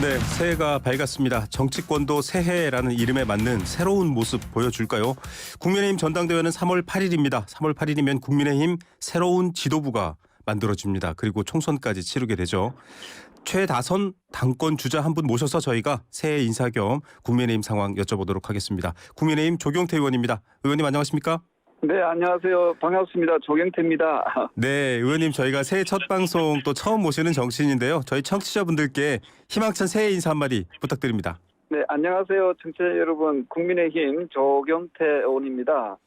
네, 새해가 밝았습니다. 정치권도 새해라는 이름에 맞는 새로운 모습 보여줄까요? 국민의힘 전당대회는 3월 8일입니다. 3월 8일이면 국민의힘 새로운 지도부가 만들어집니다. 그리고 총선까지 치르게 되죠. 최다선 당권 주자 한 분 모셔서 저희가 새해 인사 겸 국민의힘 상황 여쭤보도록 하겠습니다. 국민의힘 조경태 의원입니다. 의원님 안녕하십니까? 네, 안녕하세요. 반갑습니다. 조경태입니다. 네, 의원님 저희가 새해 첫 방송 또 처음 모시는 정치인인데요. 저희 청취자분들께 희망찬 새해 인사 한마디 부탁드립니다. 네, 안녕하세요. 청취자 여러분. 국민의힘 조경태 의원입니다.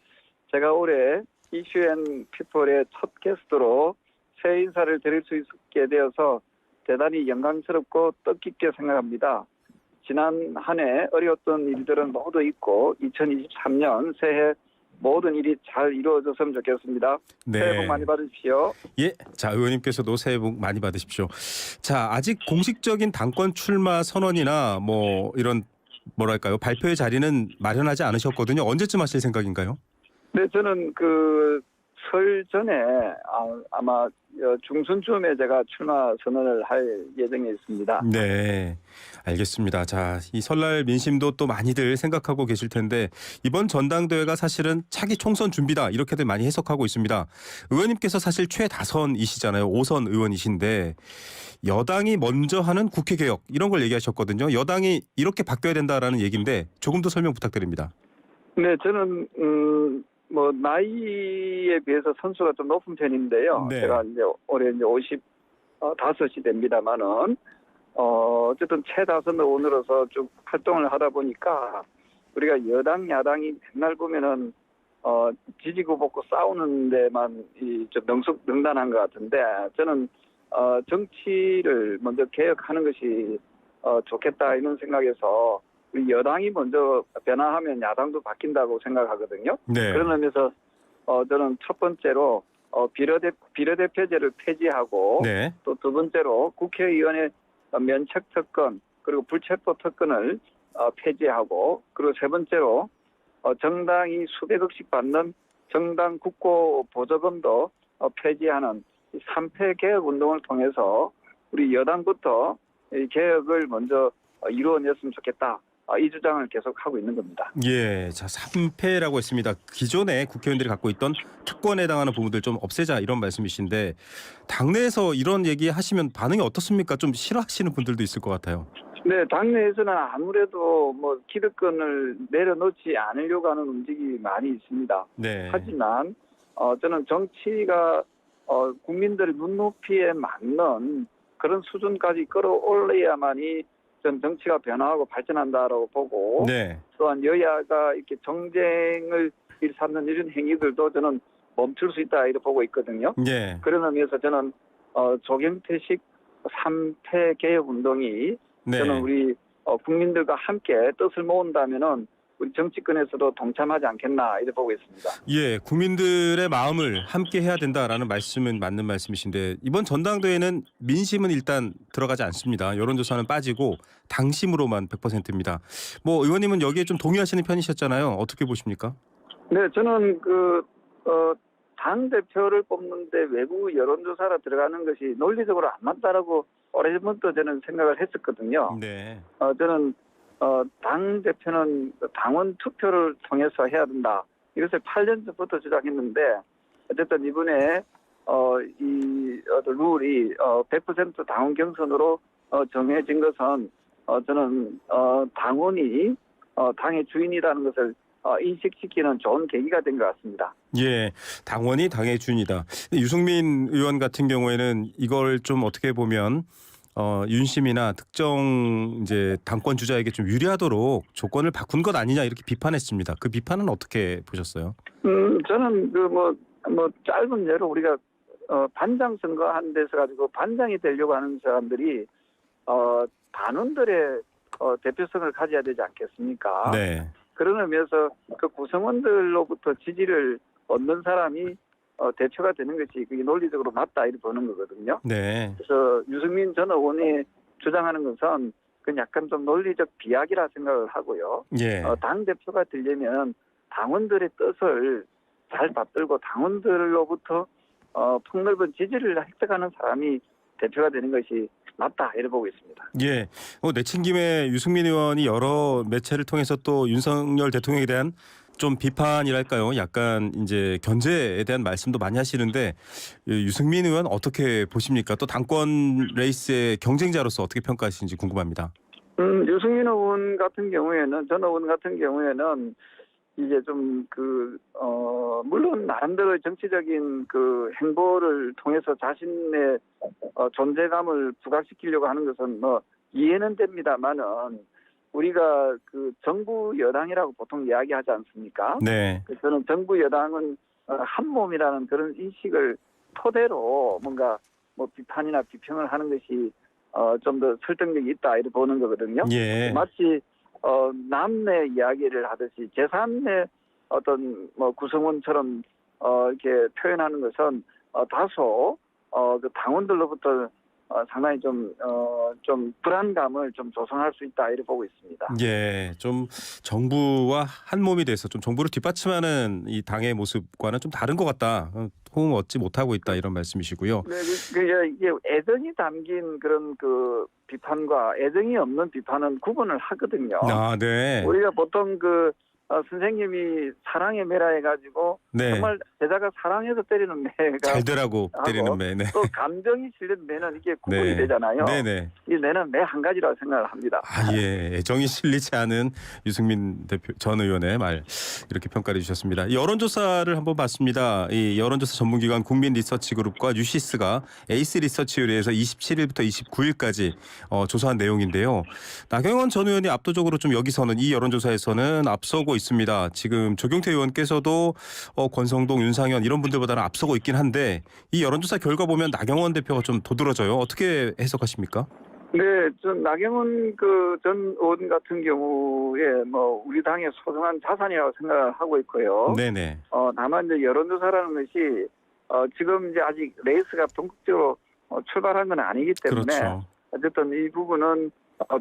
제가 올해 이슈앤 피플의 첫 게스트로 새해 인사를 드릴 수 있게 되어서 대단히 영광스럽고 뜻깊게 생각합니다. 지난 한 해 어려웠던 일들은 모두 있고 2023년 새해 모든 일이 잘 이루어졌으면 좋겠습니다. 네. 새해 복 많이 받으십시오. 예, 자 의원님께서도 새해 복 많이 받으십시오. 자 아직 공식적인 당권 출마 선언이나 뭐 이런 뭐랄까요 발표의 자리는 마련하지 않으셨거든요. 언제쯤 하실 생각인가요? 네, 저는 설 전에 아마 중순쯤에 제가 출마 선언을 할 예정에 있습니다. 네, 알겠습니다. 자, 이 설날 민심도 또 많이들 생각하고 계실 텐데 이번 전당대회가 사실은 차기 총선 준비다 이렇게들 많이 해석하고 있습니다. 의원님께서 사실 최다선이시잖아요. 5선 의원이신데 여당이 먼저 하는 국회 개혁 이런 걸 얘기하셨거든요. 여당이 이렇게 바뀌어야 된다라는 얘기인데 조금 더 설명 부탁드립니다. 네, 저는 나이에 비해서 선수가 좀 높은 편인데요. 네. 제가 이제 올해 이제 55이 됩니다만은 어쨌든 최다선 의원으로서 쭉 활동을 하다 보니까 우리가 여당 야당이 맨날 보면은 지지고 볶고 싸우는 데만 좀 능숙능단한 것 같은데 저는 정치를 먼저 개혁하는 것이 좋겠다 이런 생각에서 우리 여당이 먼저 변화하면 야당도 바뀐다고 생각하거든요. 네. 그런 의미에서 저는 첫 번째로 비례대표제를 폐지하고 네. 또 두 번째로 국회의원의 면책 특권 그리고 불체포 특권을 폐지하고 그리고 세 번째로 정당이 수백억씩 받는 정당 국고 보조금도 폐지하는 3패 개혁 운동을 통해서 우리 여당부터 이 개혁을 먼저 이루어냈으면 좋겠다. 이 주장을 계속 하고 있는 겁니다. 예, 자 3패라고 했습니다. 기존에 국회의원들이 갖고 있던 특권에 해당하는 부분들 좀 없애자 이런 말씀이신데 당내에서 이런 얘기 하시면 반응이 어떻습니까? 좀 싫어하시는 분들도 있을 것 같아요. 네, 당내에서는 아무래도 기득권을 내려놓지 않으려고 하는 움직임이 많이 있습니다. 네. 하지만 저는 정치가 국민들의 눈높이에 맞는 그런 수준까지 끌어올려야만이 전 정치가 변화하고 발전한다라고 보고 네. 또한 여야가 이렇게 정쟁을 일삼는 이런 행위들도 저는 멈출 수 있다 이렇게 보고 있거든요. 예. 그런 의미에서 저는 조경태식 3패 개혁 운동이 네. 저는 우리 국민들과 함께 뜻을 모은다면은 우리 정치권에서도 동참하지 않겠나 이렇게 보고 있습니다. 예, 국민들의 마음을 함께 해야 된다라는 말씀은 맞는 말씀이신데 이번 전당대회는 민심은 일단 들어가지 않습니다. 여론조사는 빠지고 당심으로만 100%입니다. 뭐 의원님은 여기에 좀 동의하시는 편이셨잖아요. 어떻게 보십니까? 네, 저는 당 대표를 뽑는데 외부 여론조사로 들어가는 것이 논리적으로 안 맞다라고 오래전부터 저는 생각을 했었거든요. 네. 저는 당 대표는 당원 투표를 통해서 해야 된다. 이것을 8년 전부터 주장했는데 어쨌든 이번에 이 룰이 100% 당원 경선으로 정해진 것은 저는 당원이 당의 주인이라는 것을 인식시키는 좋은 계기가 된 것 같습니다. 예, 당원이 당의 주인이다. 유승민 의원 같은 경우에는 이걸 좀 어떻게 보면 윤심이나 특정 이제 당권 주자에게 좀 유리하도록 조건을 바꾼 것 아니냐 이렇게 비판했습니다. 그 비판은 어떻게 보셨어요? 저는 짧은 예로 우리가 반장 선거한 데서 가지고 반장이 되려고 하는 사람들이 단원들의 대표성을 가져야 되지 않겠습니까? 네. 그런 의미에서 그 구성원들로부터 지지를 얻는 사람이 대표가 되는 것이 그게 논리적으로 맞다 이렇게 보는 거거든요. 네. 그래서 유승민 전 의원이 주장하는 것은 그 약간 좀 논리적 비약이라 생각을 하고요. 예. 당 대표가 되려면 당원들의 뜻을 잘 받들고 당원들로부터 폭넓은 지지를 획득하는 사람이 대표가 되는 것이 맞다 이렇게 보고 있습니다. 예. 내친 김에 유승민 의원이 여러 매체를 통해서 또 윤석열 대통령에 대한 좀 비판이랄까요? 약간 이제 견제에 대한 말씀도 많이 하시는데 유승민 의원 어떻게 보십니까? 또 당권 레이스의 경쟁자로서 어떻게 평가하시는지 궁금합니다. 유승민 의원 같은 경우에는 전 의원 같은 경우에는 이제 좀 물론 나름대로 정치적인 그 행보를 통해서 자신의 존재감을 부각시키려고 하는 것은 뭐 이해는 됩니다만은 우리가 그 정부 여당이라고 보통 이야기하지 않습니까? 네. 저는 정부 여당은 한 몸이라는 그런 인식을 토대로 뭔가 뭐 비판이나 비평을 하는 것이 좀 더 설득력이 있다 이렇게 보는 거거든요. 예. 마치 남의 이야기를 하듯이 제3의 어떤 뭐 구성원처럼 이렇게 표현하는 것은 다소 그 당원들로부터 상당히 좀 불안감을 좀 조성할 수 있다 이렇게 보고 있습니다. 예. 좀 정부와 한 몸이 돼서 좀 정부를 뒷받침하는 이 당의 모습과는 좀 다른 것 같다. 호응 얻지 못하고 있다 이런 말씀이시고요. 네, 이게 애정이 담긴 그런 그 비판과 애정이 없는 비판은 구분을 하거든요. 아, 네. 우리가 보통 선생님이 사랑의 매라 해가지고 네. 정말 제자가 사랑해서 때리는 매가 잘 되라고 때리는 매. 네. 또 감정이 실린 매는 이게 구분이 네. 되잖아요. 네네. 이 매는 매 한 가지라고 생각을 합니다. 아, 예. 애정이 실리지 않은 유승민 대표 전 의원의 말 이렇게 평가해 주셨습니다. 여론조사를 한번 봤습니다. 이 여론조사 전문기관 국민리서치그룹과 뉴시스가 에이스 리서치 의뢰해서 27일부터 29일까지 조사한 내용인데요. 나경원 전 의원이 압도적으로 좀 여기서는 이 여론조사에서는 앞서고 있습니다. 지금 조경태 의원께서도 권성동, 윤상현 이런 분들보다는 앞서고 있긴 한데 이 여론조사 결과 보면 나경원 대표가 좀 도드라져요. 어떻게 해석하십니까? 네, 전 나경원 전 의원 같은 경우에 뭐 우리 당의 소중한 자산이라고 생각을 하고 있고요. 네네. 다만 이제 여론조사라는 것이 지금 이제 아직 레이스가 본격적으로 출발한 건 아니기 때문에 그렇죠. 어쨌든 이 부분은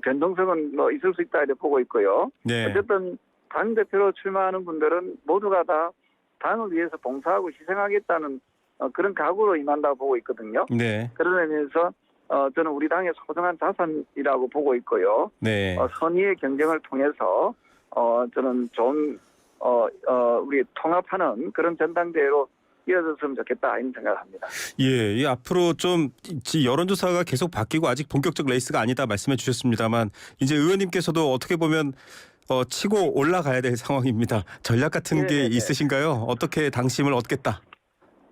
변동성은 뭐 있을 수 있다 이렇게 보고 있고요. 네. 어쨌든 당 대표로 출마하는 분들은 모두가 다 당을 위해서 봉사하고 희생하겠다는 그런 각오로 임한다고 보고 있거든요. 네. 그런 의미에서 저는 우리 당의 소중한 자산이라고 보고 있고요. 네. 선의의 경쟁을 통해서 저는 좀 우리 통합하는 그런 전당대회로 이어졌으면 좋겠다 이런 생각을 합니다. 예, 이 앞으로 좀 여론조사가 계속 바뀌고 아직 본격적 레이스가 아니다 말씀해 주셨습니다만 이제 의원님께서도 어떻게 보면 치고 올라가야 될 상황입니다. 전략 같은 게 있으신가요? 어떻게 당심을 얻겠다?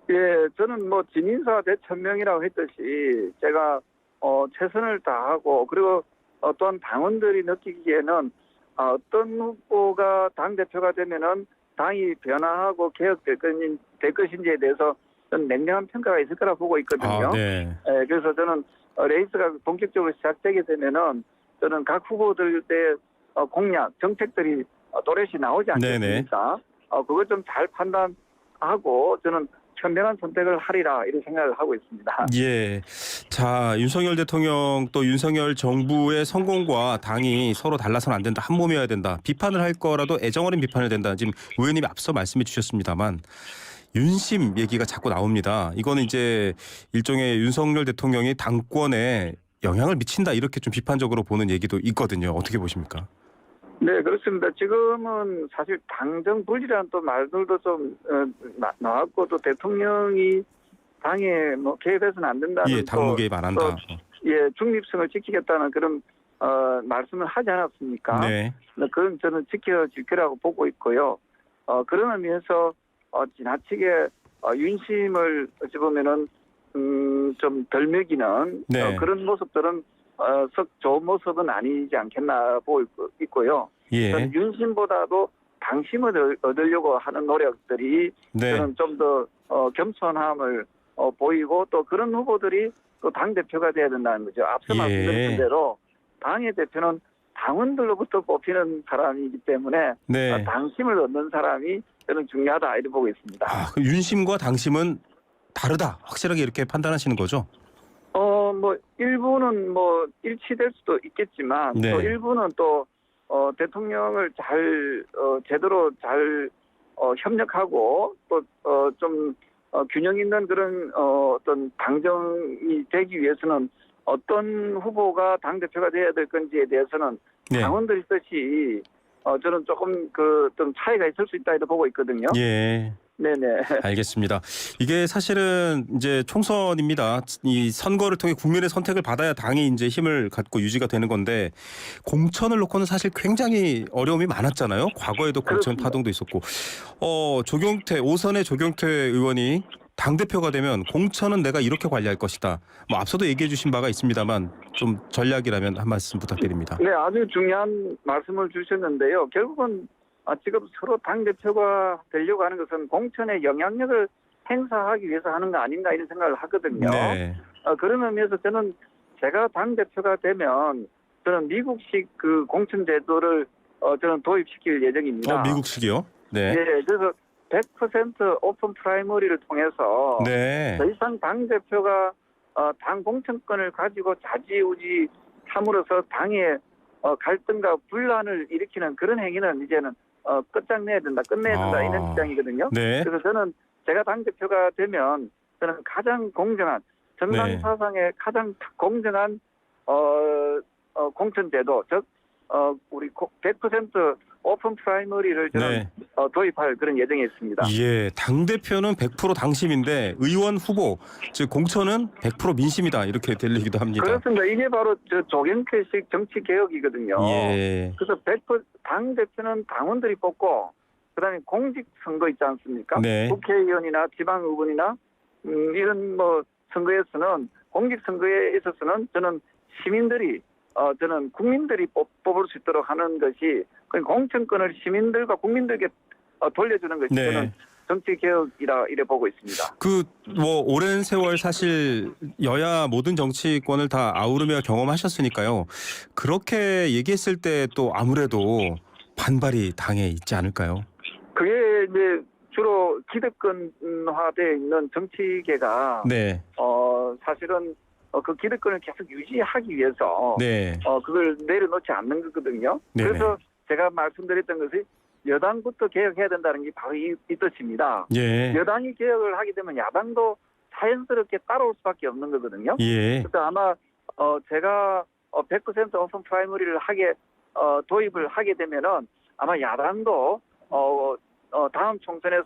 예, 저는 뭐 진인사 대천명이라고 했듯이 제가 최선을 다하고 그리고 또한 당원들이 느끼기에는 어떤 후보가 당 대표가 되면은 당이 변화하고 개혁될 것인지에 대해서 저는 냉정한 평가가 있을 거라 보고 있거든요. 아, 네. 예, 그래서 저는 레이스가 본격적으로 시작되게 되면은 저는 각 후보들의 공약, 정책들이 또렷이 나오지 않겠습니까? 그걸 좀 잘 판단하고 저는 현명한 선택을 하리라 이런 생각을 하고 있습니다. 예. 자, 윤석열 대통령 또 윤석열 정부의 성공과 당이 서로 달라서는 안 된다. 한 몸이어야 된다. 비판을 할 거라도 애정 어린 비판을 된다. 지금 의원님이 앞서 말씀해 주셨습니다만 윤심 얘기가 자꾸 나옵니다. 이거는 이제 일종의 윤석열 대통령이 당권에 영향을 미친다 이렇게 좀 비판적으로 보는 얘기도 있거든요. 어떻게 보십니까? 네, 그렇습니다. 지금은 사실 당정 분리라는 또 말들도 좀 나왔고 또 대통령이 당에 뭐 개입해서는 안 된다는 예, 당무 개입 안 한다. 예, 중립성을 지키겠다는 그런 말씀을 하지 않았습니까? 네. 그건 저는 지켜질 거라고 보고 있고요. 그런 의미에서 지나치게 윤심을 어찌 보면은 좀 덜 먹이는 네. 그런 모습들은 썩 좋은 모습은 아니지 않겠나 보고 있고요. 예. 저는 윤심보다도 당심을 얻으려고 하는 노력들이 네. 저는 좀 더 겸손함을 보이고 또 그런 후보들이 또 당 대표가 돼야 된다는 거죠. 앞서 예. 말씀드린 대로 당의 대표는 당원들로부터 뽑히는 사람이기 때문에 네. 당심을 얻는 사람이 저는 중요하다 이렇게 보고 있습니다. 그 윤심과 당심은 다르다. 확실하게 이렇게 판단하시는 거죠? 뭐 일부는 뭐 일치될 수도 있겠지만 네. 또 일부는 또 대통령을 잘 제대로 잘 협력하고 또 좀 균형 있는 그런 어떤 당정이 되기 위해서는 어떤 후보가 당대표가 돼야 될 건지에 대해서는 네. 당원들 뜻이 저는 조금 좀 차이가 있을 수 있다 이렇게 보고 있거든요. 예. 네네. 알겠습니다. 이게 사실은 이제 총선입니다. 이 선거를 통해 국민의 선택을 받아야 당이 이제 힘을 갖고 유지가 되는 건데 공천을 놓고는 사실 굉장히 어려움이 많았잖아요. 과거에도 공천 그렇습니다. 파동도 있었고, 조경태 오선의 조경태 의원이 당 대표가 되면 공천은 내가 이렇게 관리할 것이다. 뭐 앞서도 얘기해 주신 바가 있습니다만 좀 전략이라면 한 말씀 부탁드립니다. 네, 아주 중요한 말씀을 주셨는데요. 결국은 지금 서로 당대표가 되려고 하는 것은 공천의 영향력을 행사하기 위해서 하는 거 아닌가 이런 생각을 하거든요. 네. 그런 의미에서 저는 제가 당대표가 되면 저는 미국식 그 공천 제도를 저는 도입시킬 예정입니다. 미국식이요? 네. 예, 그래서 100% 오픈 프라이머리를 통해서 네. 더 이상 당대표가 당 공천권을 가지고 좌지우지 함으로써 당의 갈등과 분란을 일으키는 그런 행위는 이제는 끝장내야 된다, 끝내야 된다 이런 입장이거든요. 네. 그래서 저는 제가 당대표가 되면 저는 가장 공정한 정당 네. 사상의 가장 공정한 공천제도, 즉 우리 100% 오픈 프라이머리를 저는 네. 도입할 그런 예정에 있습니다. 예, 당 대표는 100% 당심인데 의원 후보 즉 공천은 100% 민심이다 이렇게 들리기도 합니다. 그렇습니다. 이게 바로 조경태식 정치 개혁이거든요. 예. 그래서 100%당 대표는 당원들이 뽑고 그다음에 공직 선거 있지 않습니까? 네. 국회의원이나 지방 의원이나 이런 뭐 선거에서는 공직 선거에 있어서는 저는 시민들이 저는 국민들이 뽑을 수 있도록 하는 것이 그 공천권을 시민들과 국민들에게 돌려주는 것이 네. 저는 정치 개혁이라 이래 보고 있습니다. 뭐 오랜 세월 사실 여야 모든 정치권을 다 아우르며 경험하셨으니까요. 그렇게 얘기했을 때 또 아무래도 반발이 당에 있지 않을까요? 그게 이제 주로 기득권화되어 있는 정치계가 네. 사실은 그 기득권을 계속 유지하기 위해서 네. 그걸 내려놓지 않는 거거든요. 네네. 그래서 제가 말씀드렸던 것이 여당부터 개혁해야 된다는 게 바로 이 뜻입니다. 예. 여당이 개혁을 하게 되면 야당도 자연스럽게 따라올 수밖에 없는 거거든요. 예. 그래서 아마 제가 100% 오픈 프라이머리를 도입을 하게 되면은 아마 야당도 다음 총선에서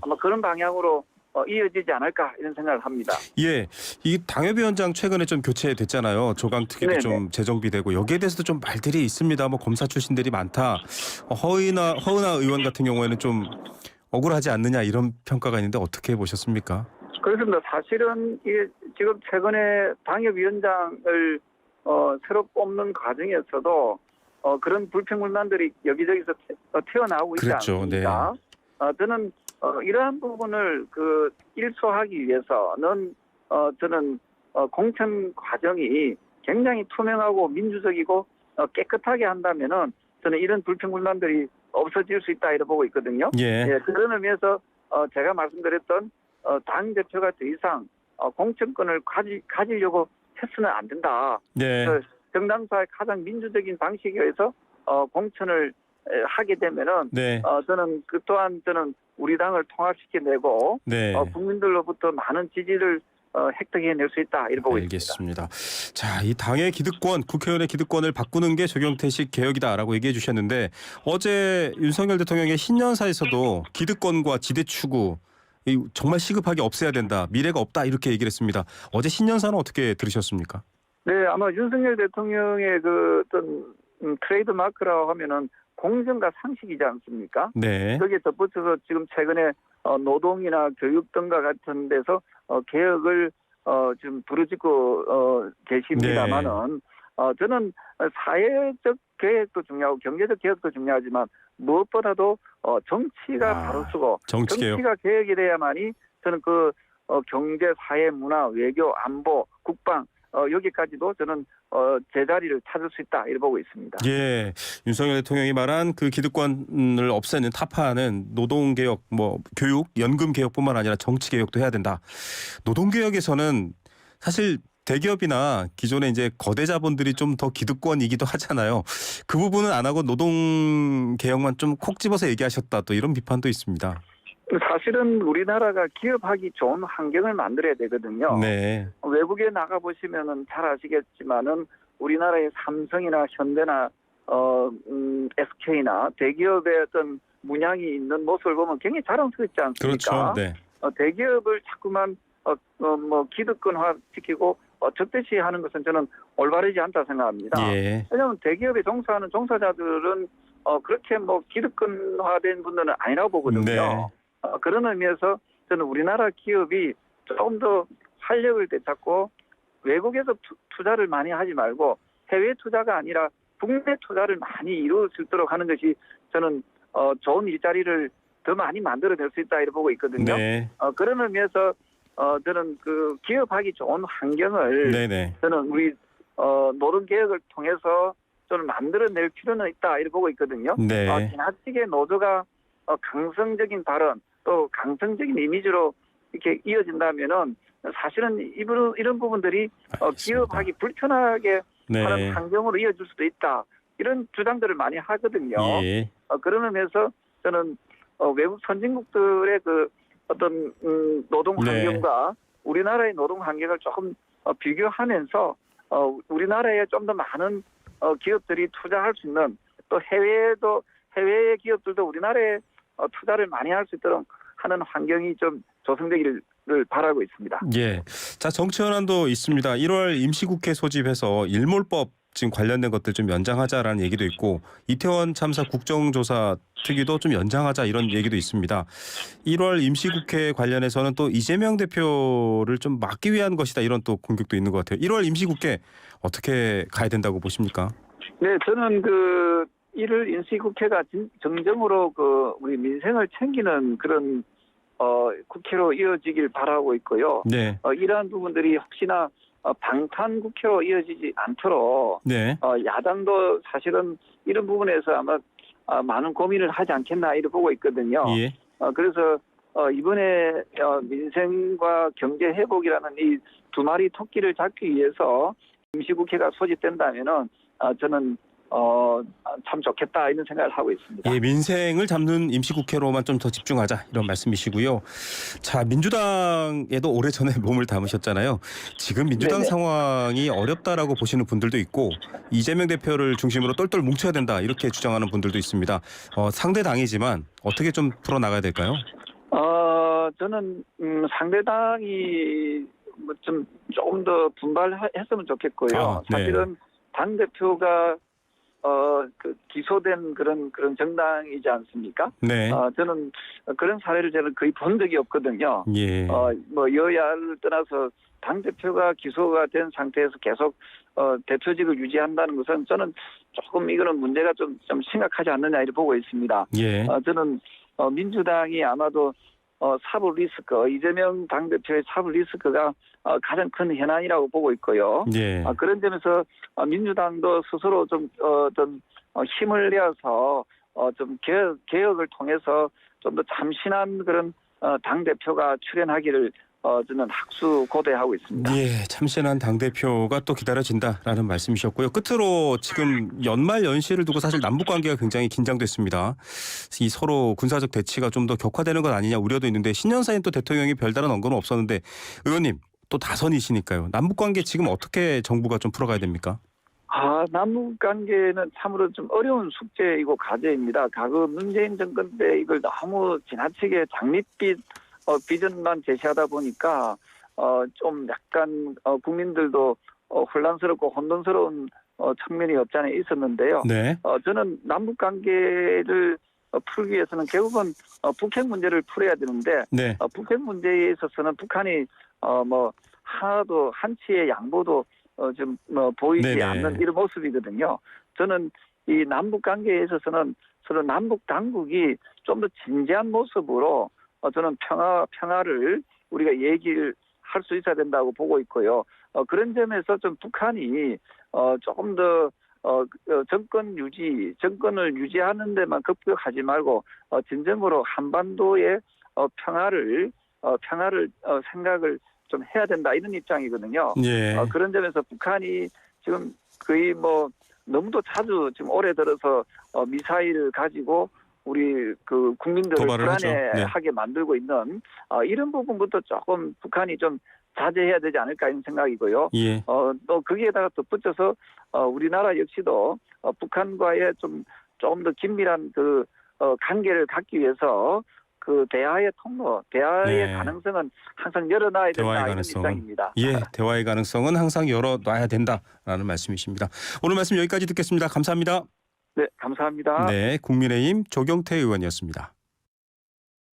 아마 그런 방향으로 이어지지 않을까 이런 생각을 합니다. 예, 이 당협위원장 최근에 좀 교체됐잖아요. 조강특위도 네네. 좀 재정비되고 여기에 대해서도 좀 말들이 있습니다. 뭐 검사 출신들이 많다. 허은하 의원 같은 경우에는 좀 억울하지 않느냐 이런 평가가 있는데 어떻게 보셨습니까? 그렇습니다. 사실은 이게 지금 최근에 당협위원장을 새로 뽑는 과정에서도 그런 불평불만들이 여기저기서 튀어나오고 있지 그랬죠. 않습니까? 저는 이러한 부분을 일소하기 위해서는 저는 공천 과정이 굉장히 투명하고 민주적이고 깨끗하게 한다면은 저는 이런 불평불만들이 없어질 수 있다 이렇게 보고 있거든요. 예. 예, 그런 의미에서 제가 말씀드렸던 당 대표가 더 이상 공천권을 가지려고 해서는 안 된다. 네. 정당사의 가장 민주적인 방식에 의해서 공천을 하게 되면은 네. 저는 그 또한 저는 우리 당을 통합시켜내고 네. 국민들로부터 많은 지지를 획득해낼 수 있다 이렇게 보고 있습니다. 알겠습니다. 자, 이 당의 기득권, 국회의원의 기득권을 바꾸는 게 조경태식 개혁이다라고 얘기해 주셨는데 어제 윤석열 대통령의 신년사에서도 기득권과 지대 추구 정말 시급하게 없애야 된다, 미래가 없다 이렇게 얘기를 했습니다. 어제 신년사는 어떻게 들으셨습니까? 네, 아마 윤석열 대통령의 그 어떤 트레이드 마크라고 하면은 공정과 상식이지 않습니까? 네. 거기에 덧붙여서 지금 최근에 노동이나 교육 등과 같은 데서 개혁을 지금 부르짖고 계십니다만은 저는 사회적 개혁도 중요하고 경제적 개혁도 중요하지만 무엇보다도 정치가 바로 서고 정치 개혁. 정치가 개혁이 돼야만이 저는 경제, 사회, 문화, 외교, 안보, 국방 여기까지도 저는 제자리를 찾을 수 있다 이렇게 보고 있습니다. 예, 윤석열 대통령이 말한 그 기득권을 없애는 타파하는 노동개혁, 뭐 교육, 연금개혁뿐만 아니라 정치개혁도 해야 된다. 노동개혁에서는 사실 대기업이나 기존의 이제 거대 자본들이 좀 더 기득권이기도 하잖아요. 그 부분은 안 하고 노동개혁만 좀 콕 집어서 얘기하셨다 또 이런 비판도 있습니다. 사실은 우리나라가 기업하기 좋은 환경을 만들어야 되거든요. 네. 외국에 나가 보시면은 잘 아시겠지만은 우리나라의 삼성이나 현대나 SK나 대기업의 어떤 문양이 있는 모습을 보면 굉장히 자랑스럽지 않습니까? 그렇죠. 네. 대기업을 자꾸만 기득권화 시키고 적대시하는 것은 저는 올바르지 않다 생각합니다. 예. 왜냐하면 대기업에 종사하는 종사자들은 그렇게 기득권화된 분들은 아니라고 보거든요. 네. 그런 의미에서 저는 우리나라 기업이 조금 더 활력을 되찾고 외국에서 투자를 많이 하지 말고 해외 투자가 아니라 국내 투자를 많이 이룰 수 있도록 하는 것이 저는 좋은 일자리를 더 많이 만들어낼 수 있다 이렇게 보고 있거든요. 네. 그런 의미에서 저는 그 기업하기 좋은 환경을 네네. 저는 우리 노동 개혁을 통해서 저는 만들어낼 필요는 있다 이렇게 보고 있거든요. 네. 지나치게 노조가 강성적인 발언 또 강성적인 이미지로 이렇게 이어진다면은 사실은 이런 부분들이 알겠습니다. 기업하기 불편하게 하는 네. 환경으로 이어질 수도 있다. 이런 주장들을 많이 하거든요. 예. 그런 의미에서 저는 외국 선진국들의 그 어떤 노동 네. 환경과 우리나라의 노동 환경을 조금 비교하면서 우리나라에 좀 더 많은 기업들이 투자할 수 있는 또 해외의 기업들도 우리나라에 투자를 많이 할 수 있도록 하는 환경이 좀 조성되기를 바라고 있습니다. 예. 자, 정치 현안도 있습니다. 1월 임시국회 소집해서 일몰법 지금 관련된 것들 좀 연장하자라는 얘기도 있고 이태원 참사 국정조사 특위도 좀 연장하자 이런 얘기도 있습니다. 1월 임시국회 관련해서는 또 이재명 대표를 좀 막기 위한 것이다 이런 또 공격도 있는 것 같아요. 1월 임시국회 어떻게 가야 된다고 보십니까? 네, 저는 1월 임시국회가 정정으로 우리 민생을 챙기는 그런 국회로 이어지길 바라고 있고요. 네. 이러한 부분들이 혹시나 방탄 국회로 이어지지 않도록 네. 야당도 사실은 이런 부분에서 아마 많은 고민을 하지 않겠나 이렇게 보고 있거든요. 예. 그래서 이번에 민생과 경제 회복이라는 이 두 마리 토끼를 잡기 위해서 임시국회가 소집된다면은 저는 참 좋겠다 이런 생각을 하고 있습니다. 예, 민생을 잡는 임시국회로만 좀 더 집중하자 이런 말씀이시고요. 자, 민주당에도 오래전에 몸을 담으셨잖아요. 지금 민주당 네네. 상황이 어렵다라고 보시는 분들도 있고 이재명 대표를 중심으로 똘똘 뭉쳐야 된다 이렇게 주장하는 분들도 있습니다. 상대 당이지만 어떻게 좀 풀어나가야 될까요? 저는 상대당이 조금 더 분발했으면 좋겠고요. 네. 사실은 당 대표가 기소된 그런 정당이지 않습니까? 네. 저는 그런 사례를 저는 거의 본 적이 없거든요. 예. 여야를 떠나서 당 대표가 기소가 된 상태에서 계속 대표직을 유지한다는 것은 저는 조금 이거는 문제가 좀 심각하지 않느냐 이렇게 보고 있습니다. 예. 저는 민주당이 아마도 사법 리스크, 이재명 당대표의 사법 리스크가 가장 큰 현안이라고 보고 있고요. 예. 그런 점에서 민주당도 스스로 힘을 내어서 좀 개혁을 통해서 좀 더 참신한 그런 당대표가 출연하기를 저는 학수고대하고 있습니다. 예, 참신한 당대표가 또 기다려진다라는 말씀이셨고요. 끝으로 지금 연말 연시를 두고 사실 남북관계가 굉장히 긴장됐습니다. 이 서로 군사적 대치가 좀 더 격화되는 것 아니냐 우려도 있는데 신년사엔 또 대통령이 별다른 언급은 없었는데 의원님 또 다선이시니까요. 남북관계 지금 어떻게 정부가 좀 풀어가야 됩니까? 남북관계는 참으로 좀 어려운 숙제이고 과제입니다. 과거 문재인 정권 때 이걸 너무 지나치게 장밋빛 비전만 제시하다 보니까 좀 약간 국민들도 혼란스럽고 혼돈스러운 측면이 없지 않아 있었는데요. 네. 저는 남북 관계를 풀기 위해서는 결국은 북핵 문제를 풀어야 되는데 네. 북핵 문제에 있어서는 북한이 하나도 한치의 양보도 좀 보이지 네네. 않는 이런 모습이거든요. 저는 이 남북 관계에 있어서는 서로 남북 당국이 좀 더 진지한 모습으로 저는 평화를 우리가 얘기를 할 수 있어야 된다고 보고 있고요. 그런 점에서 좀 북한이 조금 더 정권을 유지하는 데만 급격하지 말고 진정으로 한반도의 평화를 생각을 좀 해야 된다 이런 입장이거든요. 예. 그런 점에서 북한이 지금 거의 너무도 자주 지금 올해 들어서 미사일을 가지고 우리 그 국민들을 도발을 하죠. 네. 불안해하게 만들고 있는 이런 부분부터 조금 북한이 좀 자제해야 되지 않을까 이런 생각이고요. 예. 또 거기에다가 덧붙여서 우리나라 역시도 북한과의 조금 더 긴밀한 그 관계를 갖기 위해서 그 대화의 통로, 대화의 네. 가능성은 항상 열어놔야 된다 대화의 이런 가능성은 입장입니다. 예, 대화의 가능성은 항상 열어놔야 된다라는 말씀이십니다. 오늘 말씀 여기까지 듣겠습니다. 감사합니다. 네, 감사합니다. 네, 국민의힘 조경태 의원이었습니다.